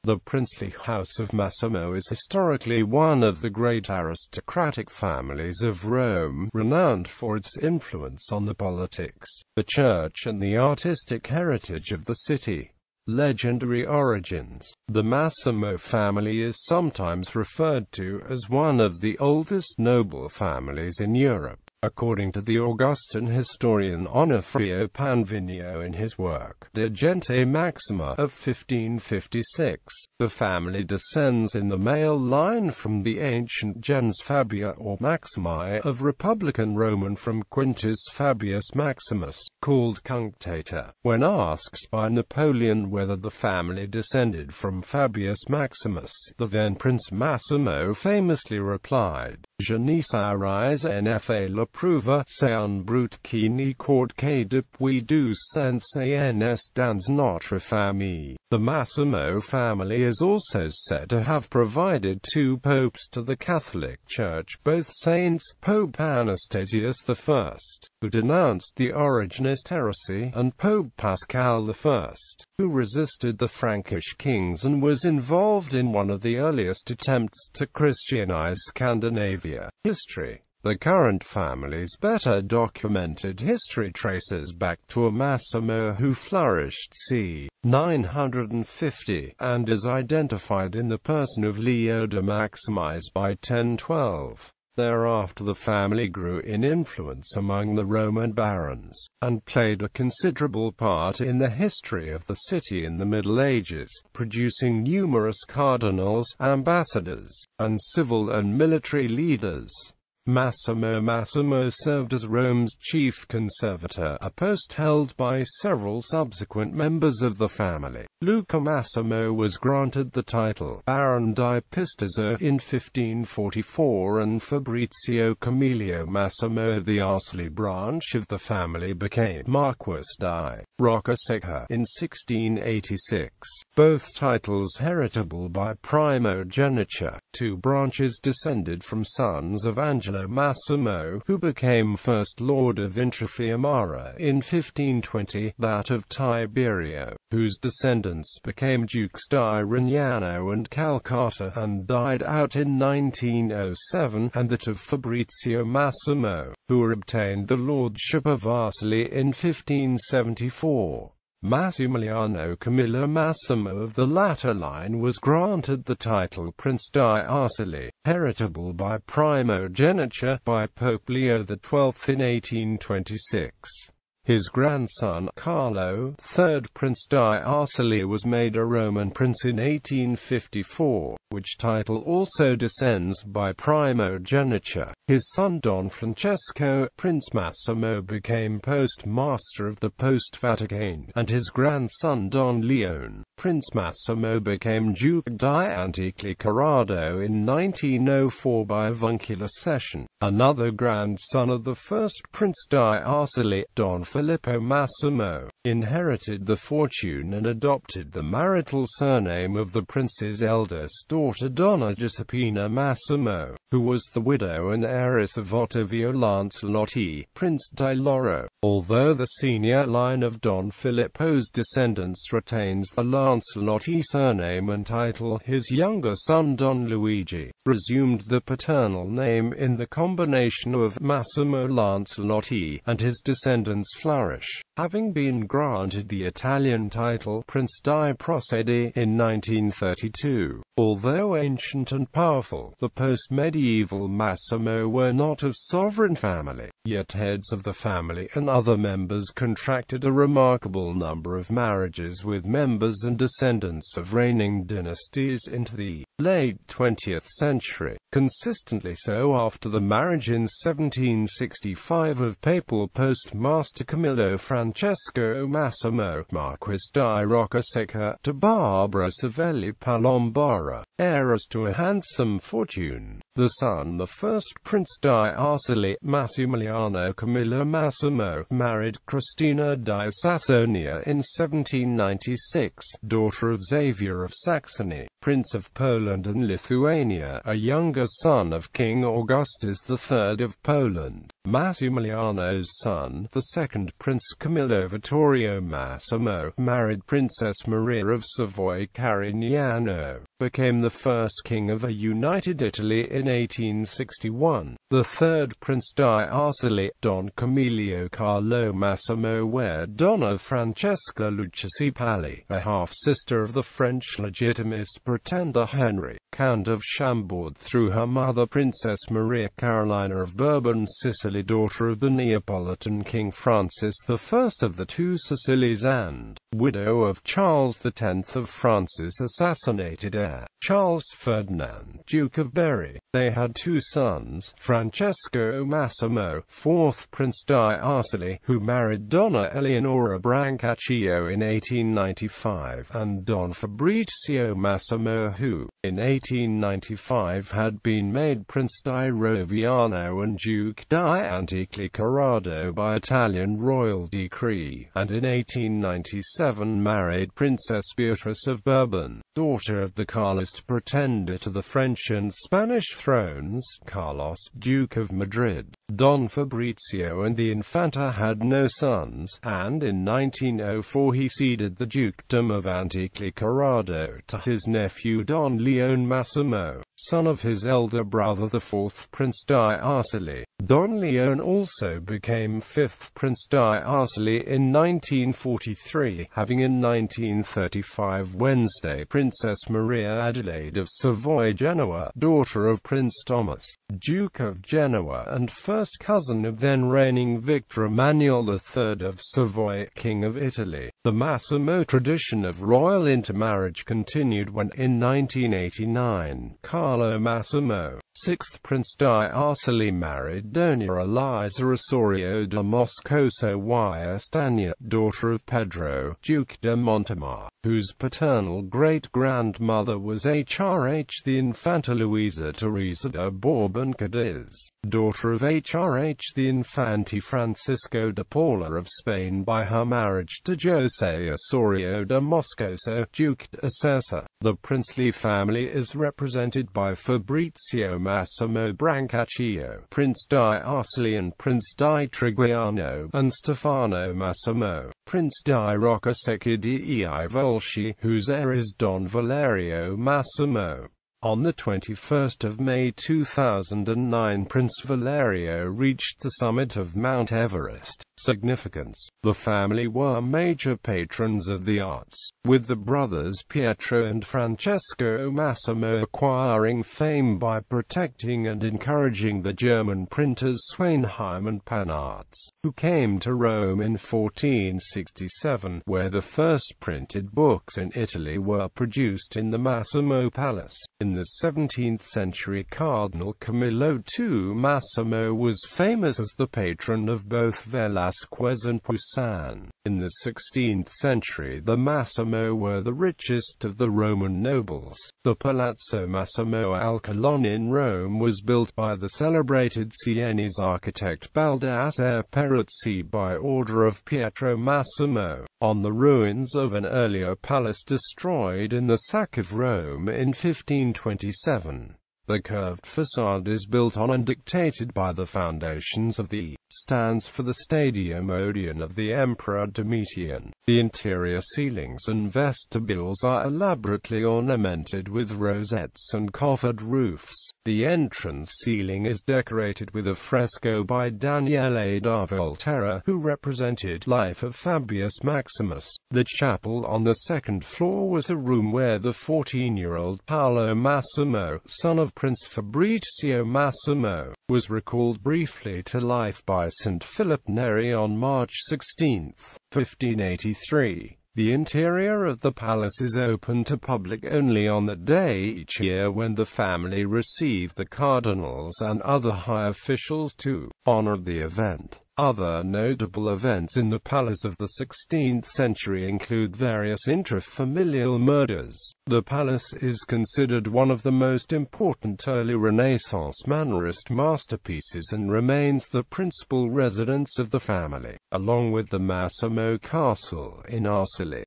The princely house of Massimo is historically one of the great aristocratic families of Rome, renowned for its influence on the politics, the church and the artistic heritage of the city. Legendary origins. The Massimo family is sometimes referred to as one of the oldest noble families in Europe, according to the Augustan historian Onofrio Panvino in his work De Gente Maxima of 1556. The family descends in the male line from the ancient gens Fabia or Maximi of Republican Roman from Quintus Fabius Maximus, called Cunctator. When asked by Napoleon whether the family descended from Fabius Maximus, the then Prince Massimo famously replied, "Je ne sais rien la prouver, c'est un brute qui n'y croit que depuis 201 dans notre famille." The Massimo family is also said to have provided two popes to the Catholic Church, both saints, Pope Anastasius I, who denounced the Origenist heresy, and Pope Pascal I, who resisted the Frankish kings and was involved in one of the earliest attempts to Christianize Scandinavia. History. The current family's better documented history traces back to a Massimo who flourished c. 950, and is identified in the person of Leo de Maximise by 1012. Thereafter the family grew in influence among the Roman barons, and played a considerable part in the history of the city in the Middle Ages, producing numerous cardinals, ambassadors, and civil and military leaders. Massimo served as Rome's chief conservator, a post held by several subsequent members of the family. Luca Massimo was granted the title Baron di Pistoia in 1544, and Fabrizio Camillo Massimo of the Arsili branch of the family became Marquis di Roccasecca in 1686. Both titles heritable by primogeniture. Two branches descended from sons of Angelo Massimo, who became First Lord of Intrafiamara in 1520, that of Tiberio, whose descendants became Dukes di Rignano and Calcata and died out in 1907, and that of Fabrizio Massimo, who obtained the lordship of Arsili in 1574. Massimiliano Camillo Massimo of the latter line was granted the title Prince di Arsili, heritable by primogeniture, by Pope Leo XII in 1826. His grandson, Carlo, 3rd Prince di Arsili, was made a Roman prince in 1854, which title also descends by primogeniture. His son Don Francesco, Prince Massimo, became postmaster of the Post Vaticane, and his grandson Don Leone, Prince Massimo, became Duke di Antichi-Corrado in 1904 by avuncular cession. Another grandson of the first Prince di Arsili, Don Filippo Massimo, inherited the fortune and adopted the marital surname of the prince's eldest daughter Donna Giuseppina Massimo, who was the widow and heiress of Ottavio Lancelotti, Prince di Loro. Although the senior line of Don Filippo's descendants retains the Lancelotti surname and title, his younger son Don Luigi resumed the paternal name in the combination of Massimo Lancelotti, and his descendants flourish, having been granted the Italian title Prince di Procedi in 1932. Although ancient and powerful, the post-medieval Massimo were not of sovereign family, yet heads of the family and other members contracted a remarkable number of marriages with members and descendants of reigning dynasties into the late 20th century, consistently so after the marriage in 1765 of papal postmaster Camillo Francesco Massimo, Marquis di Roccasecca, to Barbara Savelli Palombara. heirs to a handsome fortune. The son, the first Prince di Arceli, Massimiliano Camillo Massimo, married Christina di Sassonia in 1796, daughter of Xavier of Saxony, Prince of Poland and Lithuania, a younger son of King Augustus III of Poland. Massimiliano's son, the second Prince Camillo Vittorio Massimo, married Princess Maria of Savoy-Carignano, became the first king of a united Italy in 1861. The third Prince di Arceli, Don Camillo Carlo Massimo wed Donna Francesca Lucchesi, a half-sister of the French legitimist pretender Henry, Count of Chambord, through her mother Princess Maria Carolina of Bourbon-Sicily, daughter of the Neapolitan King Francis I of the Two Sicilies and widow of Charles X of France's assassinated heir, Charles Ferdinand, Duke of Berry. They had two sons, Francesco Massimo, fourth Prince di Arceli, who married Donna Eleonora Brancaccio in 1895, and Don Fabrizio Massimo, who, in 1895, had been made Prince di Roviano and Duke di Antiglicerado by Italian royal decree, and in 1897 married Princess Beatrice of Bourbon, daughter of the Carlist pretender to the French and Spanish thrones, Carlos, Duke of Madrid. Don Fabrizio and the Infanta had no sons, and in 1904 he ceded the dukedom of Antiglicerado to his nephew Don Leon Massimo, son of his elder brother the fourth Prince di Arceli. Don Leon also became fifth Prince di Arceli in 1943, having in 1935 Wednesday Princess Maria Adelaide of Savoy-Genoa, daughter of Prince Thomas, Duke of Genoa and first cousin of then-reigning Victor Emmanuel III of Savoy, King of Italy. The Massimo tradition of royal intermarriage continued when, in 1989, Carlo Massimo, sixth Prince di Arceli, married Dona Eliza Osorio de Moscoso y Estania, daughter of Pedro, Duque de Montemar, whose paternal great-grandmother was HRH the Infanta Luisa Teresa de Bourbon-Cadiz, daughter of HRH the Infante Francisco de Paula of Spain by her marriage to José Osorio de Moscoso, Duque de Sessa. The princely family is represented by Fabrizio Massimo Brancaccio, Prince di Arceli and Prince di Triggiano, and Stefano Massimo, Prince di Roccasecca dei Volsci, whose heir is Don Valerio Massimo. On the 21st of May 2009, Prince Valerio reached the summit of Mount Everest. Significance: the family were major patrons of the arts, with the brothers Pietro and Francesco Massimo acquiring fame by protecting and encouraging the German printers Swanheim and Panarts, who came to Rome in 1467, where the first printed books in Italy were produced in the Massimo Palace. In the 17th century, Cardinal Camillo II Massimo was famous as the patron of both Velázquez and Poussin. In the 16th century, the Massimo were the richest of the Roman nobles. The Palazzo Massimo al Colon in Rome was built by the celebrated Sienese architect Baldassare Peruzzi by order of Pietro Massimo, on the ruins of an earlier palace destroyed in the sack of Rome in 1527. The curved facade is built on and dictated by the foundations of the stands for the Stadium Odeon of the Emperor Domitian. The interior ceilings and vestibules are elaborately ornamented with rosettes and coffered roofs. The entrance ceiling is decorated with a fresco by Daniele da Volterra, who represented life of Fabius Maximus. The chapel on the second floor was a room where the 14-year-old Paolo Massimo, son of Prince Fabrizio Massimo, was recalled briefly to life by St. Philip Neri on March 16, 1583. The interior of the palace is open to public only on that day each year when the family receive the cardinals and other high officials to honor the event. Other notable events in the palace of the 16th century include various intrafamilial murders. The palace is considered one of the most important early Renaissance Mannerist masterpieces and remains the principal residence of the family, along with the Massimo Castle in Arcely.